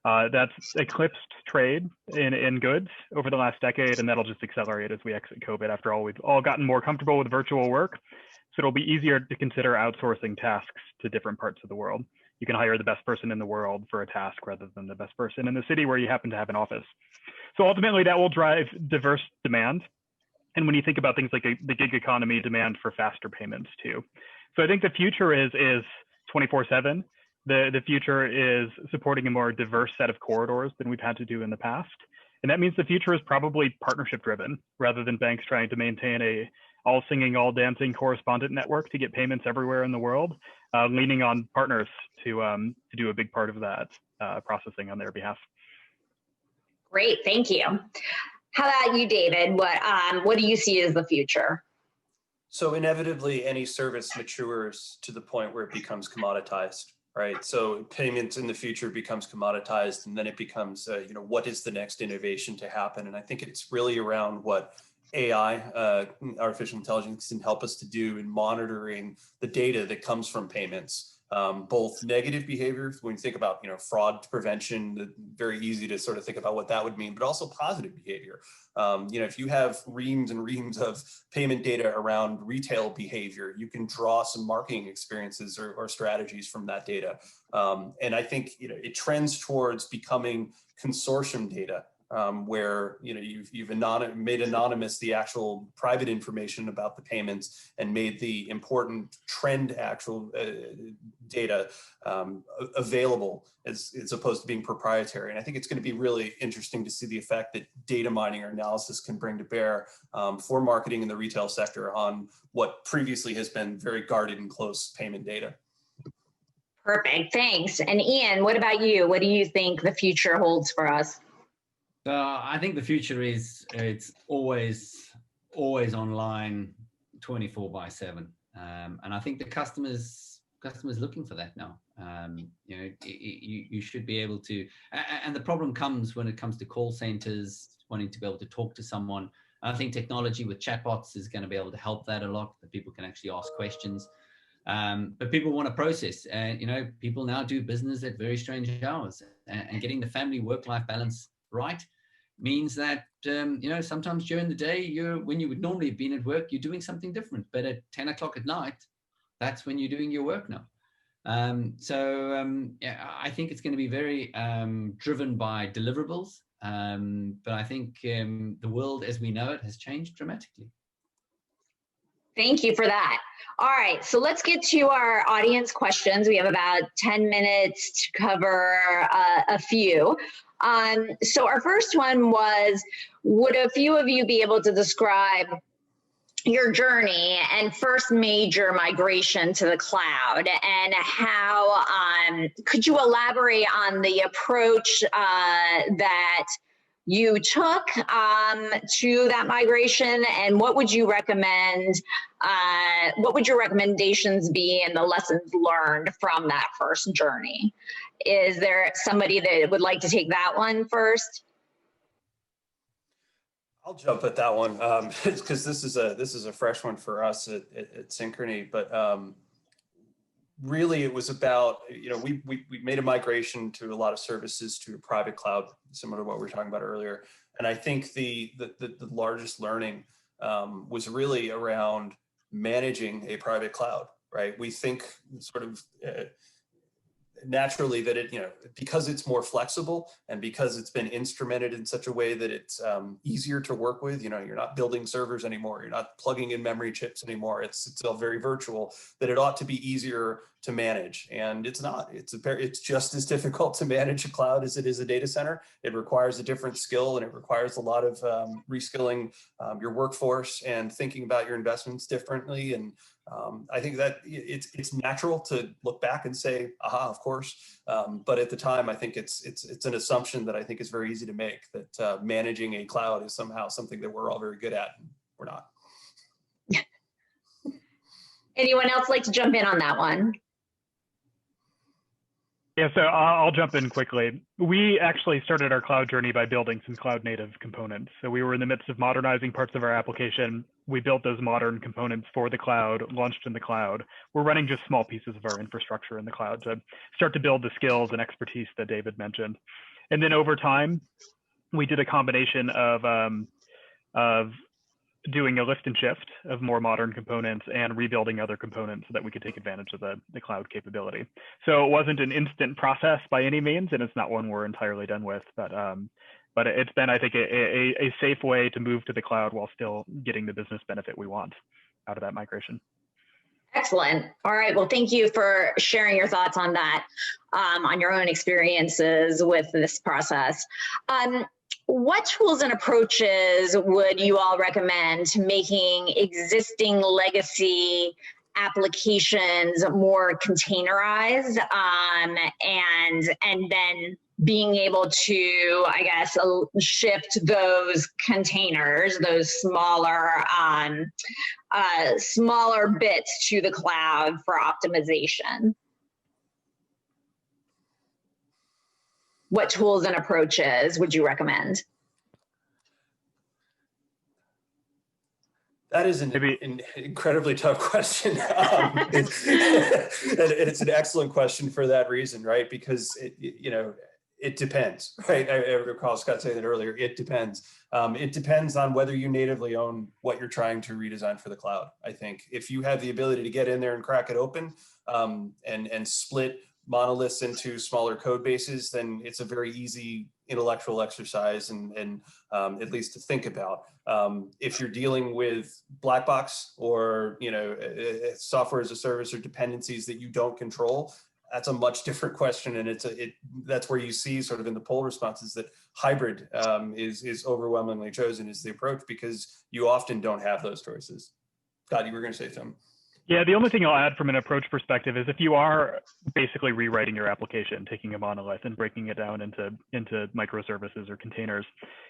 S3: That's eclipsed trade in goods over the last decade, and that'll just accelerate as we exit COVID. After all, we've all gotten more comfortable with virtual work, so it'll be easier to consider outsourcing tasks to different parts of the world. You can hire the best person in the world for a task rather than the best person in the city where you happen to have an office. So ultimately, that will drive diverse demand. And when you think about things like the gig economy, demand for faster payments too. So I think the future is 24/7. The future is supporting a more diverse set of corridors than we've had to do in the past. And that means the future is probably partnership driven, rather than banks trying to maintain a all singing, all dancing correspondent network to get payments everywhere in the world, leaning on partners to do a big part of that processing on their behalf.
S1: Great, thank you. How about you, David? What do you see as the future?
S2: So inevitably, any service matures to the point where it becomes commoditized, right? So payments in the future becomes commoditized, and then it becomes, you know, what is the next innovation to happen? And I think it's really around what AI, artificial intelligence, can help us to do in monitoring the data that comes from payments. Both negative behavior, when you think about, you know, fraud prevention, very easy to sort of think about what that would mean, but also positive behavior. You know, if you have reams and reams of payment data around retail behavior, you can draw some marketing experiences or strategies from that data. And I think, you know, it trends towards becoming consortium data. Where, you know, you've made anonymous the actual private information about the payments and made the important trend actual data available as opposed to being proprietary. And I think it's going to be really interesting to see the effect that data mining or analysis can bring to bear for marketing in the retail sector on what previously has been very guarded and close payment data.
S1: Perfect, thanks. And Ian, what about you? What do you think the future holds for us?
S4: I think the future is it's always online, 24/7, and I think the customers looking for that now. You know, you should be able to, and the problem comes when it comes to call centers wanting to be able to talk to someone. I think technology with chatbots is going to be able to help that a lot. That people can actually ask questions. But people want to process, and you know, people now do business at very strange hours, and getting the family work-life balance right means that, sometimes during the day, when you would normally have been at work, you're doing something different. But at 10 o'clock at night, that's when you're doing your work now. I think it's going to be very driven by deliverables. But I think the world as we know it has changed dramatically.
S1: Thank you for that. All right, so let's get to our audience questions. We have about 10 minutes to cover a few. So our first one was, would a few of you be able to describe your journey and first major migration to the cloud, and how, could you elaborate on the approach that you took to that migration, and what would you recommend, what would your recommendations be and the lessons learned from that first journey? Is there somebody that would like to take that one first?
S2: I'll jump at that one because this is a fresh one for us at Synchrony. But really, it was about, we made a migration to a lot of services to a private cloud, similar to what we were talking about earlier. And I think the largest learning was really around managing a private cloud, right? We think sort of naturally that it, because it's more flexible and because it's been instrumented in such a way that it's easier to work with, you're not building servers anymore, you're not plugging in memory chips anymore, it's all very virtual, that it ought to be easier to manage. And it's not. It's just as difficult to manage a cloud as it is a data center. It requires a different skill, and it requires a lot of reskilling your workforce and thinking about your investments differently. And I think that it's natural to look back and say, aha, of course. But at the time, I think it's an assumption that I think is very easy to make, that managing a cloud is somehow something that we're all very good at, and we're not.
S1: Anyone else like to jump in on that one?
S3: Yeah, so I'll jump in quickly. We actually started our cloud journey by building some cloud native components. So we were in the midst of modernizing parts of our application. We built those modern components for the cloud, launched in the cloud. We're running just small pieces of our infrastructure in the cloud to start to build the skills and expertise that David mentioned. And then over time, we did a combination of doing a lift and shift of more modern components and rebuilding other components so that we could take advantage of the cloud capability. So it wasn't an instant process by any means, and it's not one we're entirely done with, but it's been, I think, a safe way to move to the cloud while still getting the business benefit we want out of that migration.
S1: Excellent. All right. Well, thank you for sharing your thoughts on that, on your own experiences with this process. What tools and approaches would you all recommend to making existing legacy applications more containerized, and then being able to, I guess, shift those containers, those smaller bits to the cloud for optimization? What tools and approaches would you recommend?
S2: That is an incredibly tough question. It's an excellent question for that reason, right? Because it depends, right? I recall Scott saying that earlier. It depends. It depends on whether you natively own what you're trying to redesign for the cloud. I think if you have the ability to get in there and crack it open and split monoliths into smaller code bases, then it's a very easy intellectual exercise and at least to think about. If you're dealing with black box or software as a service or dependencies that you don't control, that's a much different question, and that's where you see sort of in the poll responses that hybrid is overwhelmingly chosen as the approach, because you often don't have those choices. Scott, you were going to say something.
S3: Yeah, the only thing I'll add from an approach perspective is if you are basically rewriting your application, taking a monolith and breaking it down into microservices or containers,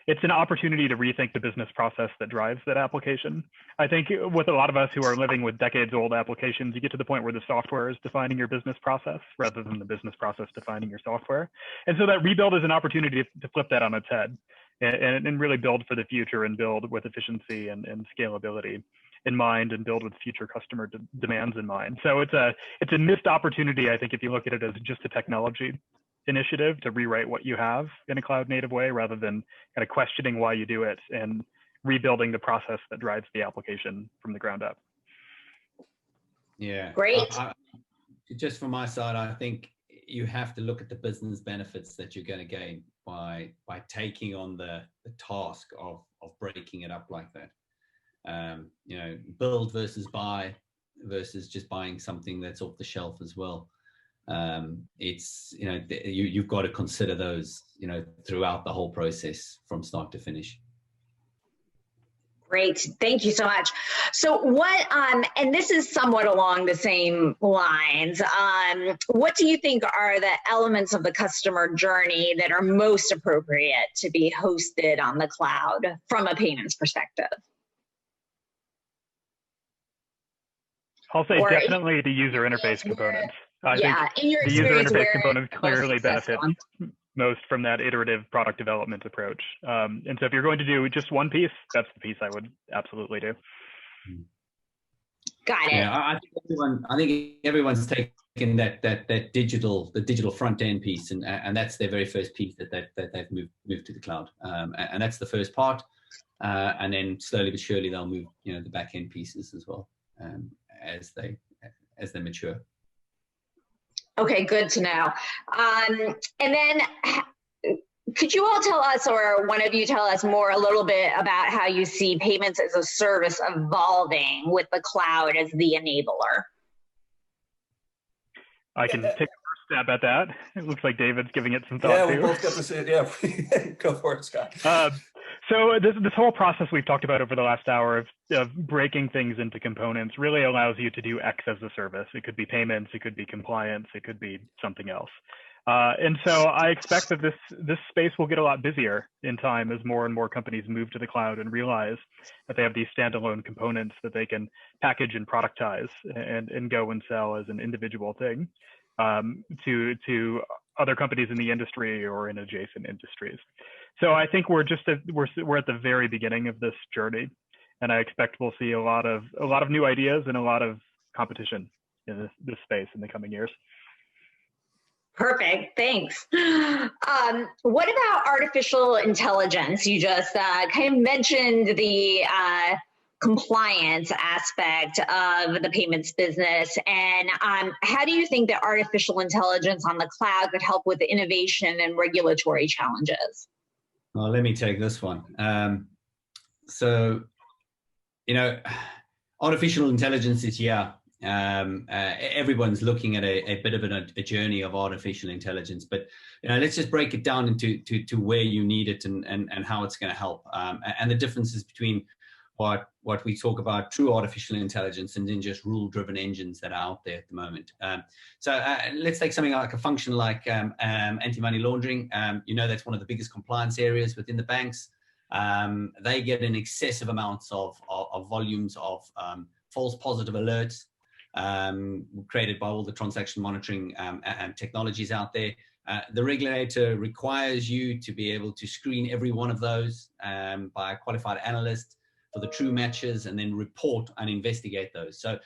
S3: it's an opportunity to rethink the business process that drives that application. I think with a lot of us who are living with decades-old applications, you get to the point where the software is defining your business process rather than the business process defining your software. And so that rebuild is an opportunity to flip that on its head and really build for the future and build with efficiency and scalability in mind and build with future customer demands in mind. So it's a missed opportunity, I think, if you look at it as just a technology initiative to rewrite what you have in a cloud native way, rather than kind of questioning why you do it and rebuilding the process that drives the application from the ground up.
S4: Yeah.
S1: Great.
S4: Just from my side, I think you have to look at the business benefits that you're going to gain by taking on the task of breaking it up like that. You know, build versus buy versus just buying something that's off the shelf as well. It's, you know, you've got to consider those, you know, throughout the whole process from start to finish.
S1: Great, thank you so much. So what, and this is somewhat along the same lines, what do you think are the elements of the customer journey that are most appropriate to be hosted on the cloud from a payments perspective?
S3: I'll say definitely the user interface components. I think
S1: in your
S3: the user interface
S1: components
S3: components clearly benefit most from that iterative product development approach. And so if you're going to do just one piece, that's the piece I would absolutely do.
S1: Got it.
S4: Yeah, I think everyone's taken the digital front end piece, and that's their very first piece that they've moved to the cloud, and that's the first part, and then slowly but surely they'll move, you know, the back end pieces as well, as they mature.
S1: Okay, good to know. And then could you all tell us, or one of you tell us more a little bit about how you see payments as a service evolving with the cloud as the enabler? I
S3: can take a first stab at that. It looks like David's giving it some thought too.
S2: Yeah, we both got to say it. Yeah, go for it, Scott.
S3: So this whole process we've talked about over the last hour of breaking things into components really allows you to do X as a service. It could be payments, it could be compliance, it could be something else. And so I expect that this space will get a lot busier in time as more and more companies move to the cloud and realize that they have these standalone components that they can package and productize and go and sell as an individual thing to other companies in the industry or in adjacent industries. So I think we're at the very beginning of this journey, and I expect we'll see a lot of new ideas and a lot of competition in this space in the coming years.
S1: Perfect, thanks. What about artificial intelligence? You just kind of mentioned the compliance aspect of the payments business, and how do you think that artificial intelligence on the cloud could help with the innovation and regulatory challenges?
S4: Well, let me take this one. So, you know, artificial intelligence is, everyone's looking at a bit of a journey of artificial intelligence, but, you know, let's just break it down into where you need it and how it's going to help, and the differences between what we talk about true artificial intelligence and then just rule-driven engines that are out there at the moment. So let's take something like a function like anti-money laundering. You know, that's one of the biggest compliance areas within the banks. They get an excessive amounts of volumes of false positive alerts created by all the transaction monitoring and technologies out there. The regulator requires you to be able to screen every one of those by a qualified analyst for the true matches, and then report and investigate those. So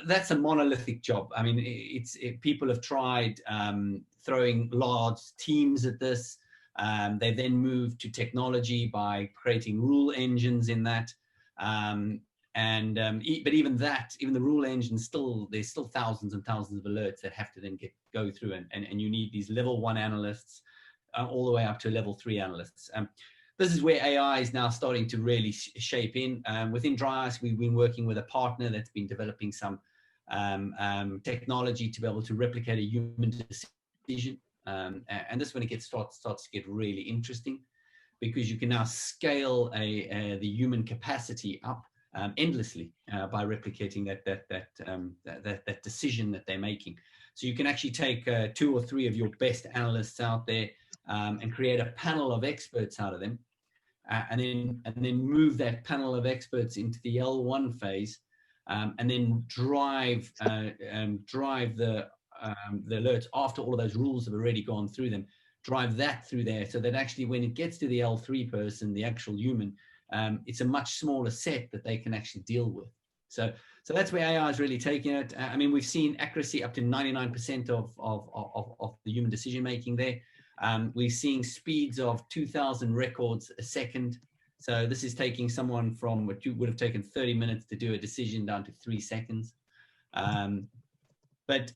S4: that's a monolithic job. I mean, people have tried throwing large teams at this. They then moved to technology by creating rule engines in that. But even the rule engine, there's still thousands and thousands of alerts that have to then go through, and you need these level 1 analysts all the way up to level 3 analysts. This is where AI is now starting to really shape in. Within Dryas, we've been working with a partner that's been developing some technology to be able to replicate a human decision. And this is when it starts to get really interesting, because you can now scale the human capacity up endlessly by replicating that decision that they're making. So you can actually take 2 or 3 of your best analysts out there and create a panel of experts out of them, and then move that panel of experts into the L1 phase, and then drive the alerts after all of those rules have already gone through them. Drive that through there, so that actually when it gets to the L3 person, the actual human, it's a much smaller set that they can actually deal with. So that's where AI is really taking it. I mean, we've seen accuracy up to 99% of the human decision making there. We're seeing speeds of 2,000 records a second. So this is taking someone from what you would have taken 30 minutes to do a decision down to 3 seconds. But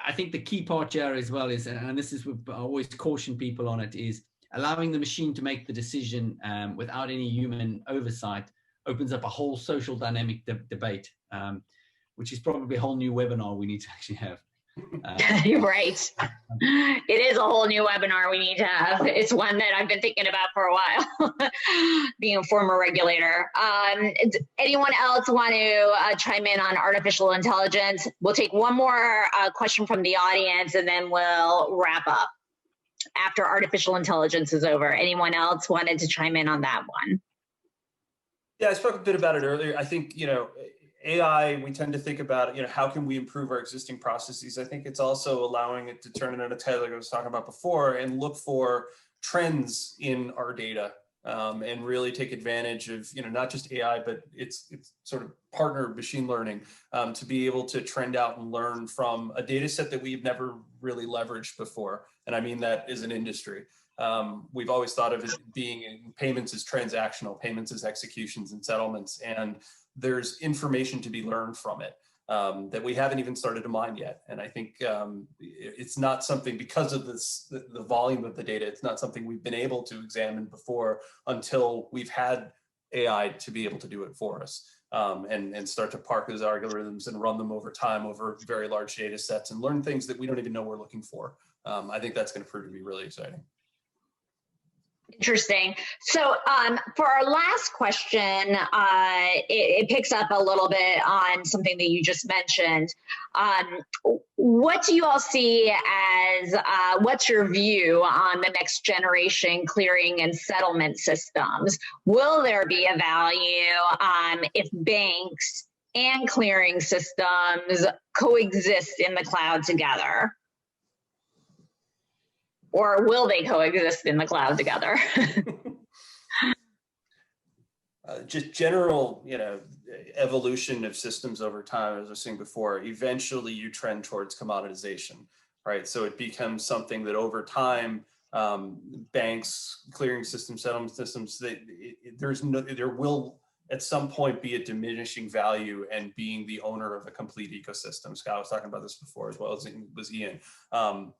S4: I think the key part here as well is, and this is what I always caution people on it, is allowing the machine to make the decision without any human oversight opens up a whole social dynamic debate, which is probably a whole new webinar we need to actually have.
S1: You're right. It is a whole new webinar we need to have. It's one that I've been thinking about for a while, being a former regulator. Anyone else want to chime in on artificial intelligence? We'll take one more question from the audience and then we'll wrap up after artificial intelligence is over. Anyone else wanted to chime in on that one?
S2: Yeah, I spoke a bit about it earlier. I think, AI, we tend to think about, how can we improve our existing processes? I think it's also allowing it to turn it on its head, like I was talking about before, and look for trends in our data, and really take advantage of, not just AI, but it's sort of partner machine learning, to be able to trend out and learn from a data set that we've never really leveraged before. And I mean that as an industry. We've always thought of it being in payments as transactional, payments as executions and settlements, and there's information to be learned from it that we haven't even started to mine yet. And I think it's not something, because of this, the volume of the data, it's not something we've been able to examine before until we've had AI to be able to do it for us, and start to park those algorithms and run them over time over very large data sets and learn things that we don't even know we're looking for. I think that's going to prove to be really exciting.
S1: Interesting. So for our last question, it picks up a little bit on something that you just mentioned. What do you all see as, what's your view on the next generation clearing and settlement systems? Will there be a value if banks and clearing systems coexist in the cloud together? Or will they coexist in the cloud together?
S2: Just general, evolution of systems over time, as I was saying before, eventually you trend towards commoditization, right? So it becomes something that over time, banks, clearing systems, settlement systems, there will at some point be a diminishing value and being the owner of a complete ecosystem. Scott was talking about this before, as well as was Ian.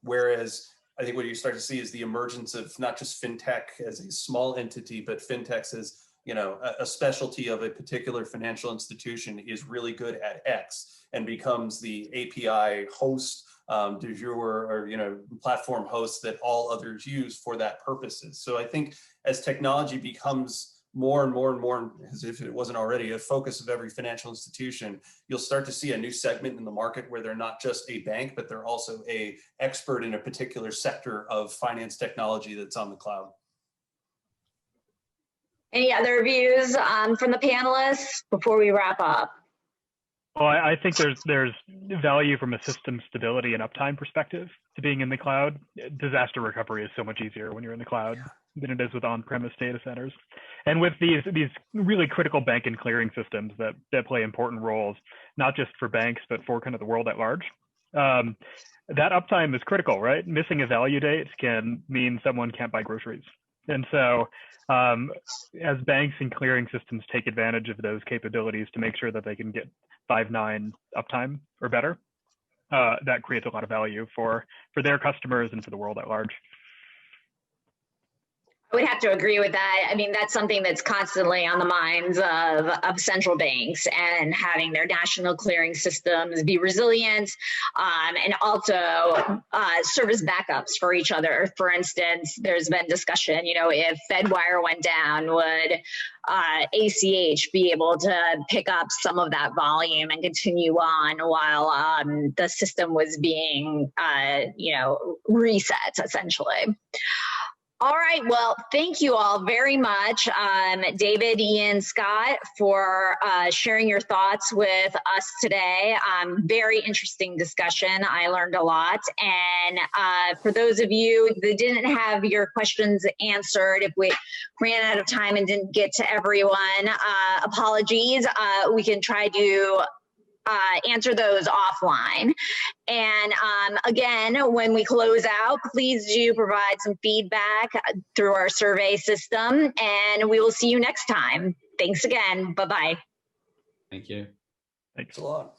S2: Whereas I think what you start to see is the emergence of not just fintech as a small entity, but fintechs as, a specialty of a particular financial institution is really good at X and becomes the API host du jour, or, platform host that all others use for that purposes. So I think as technology becomes more and more and more, as if it wasn't already a focus of every financial institution, you'll start to see a new segment in the market where they're not just a bank, but they're also an expert in a particular sector of finance technology that's on the cloud.
S1: Any other views from the panelists before we wrap up?
S3: Well, I think there's value from a system stability and uptime perspective to being in the cloud. Disaster recovery is so much easier when you're in the cloud than it is with on-premise data centers. And with these really critical bank and clearing systems that play important roles, not just for banks, but for kind of the world at large, that uptime is critical, right? Missing a value date can mean someone can't buy groceries. And so as banks and clearing systems take advantage of those capabilities to make sure that they can get 5.9 uptime or better, that creates a lot of value for their customers and for the world at large.
S1: I would have to agree with that. I mean, that's something that's constantly on the minds of central banks, and having their national clearing systems be resilient, and also serve as backups for each other. For instance, there's been discussion, if FedWire went down, would ACH be able to pick up some of that volume and continue on while the system was being, reset, essentially. All right, well, thank you all very much, David, Ian, Scott, for sharing your thoughts with us today. Very interesting discussion. I learned a lot. And for those of you that didn't have your questions answered, if we ran out of time and didn't get to everyone, apologies. We can try to answer those offline. And again, when we close out, please do provide some feedback through our survey system, and we will see you next time. Thanks again. Bye-bye.
S4: Thank you.
S3: Thanks
S2: a lot.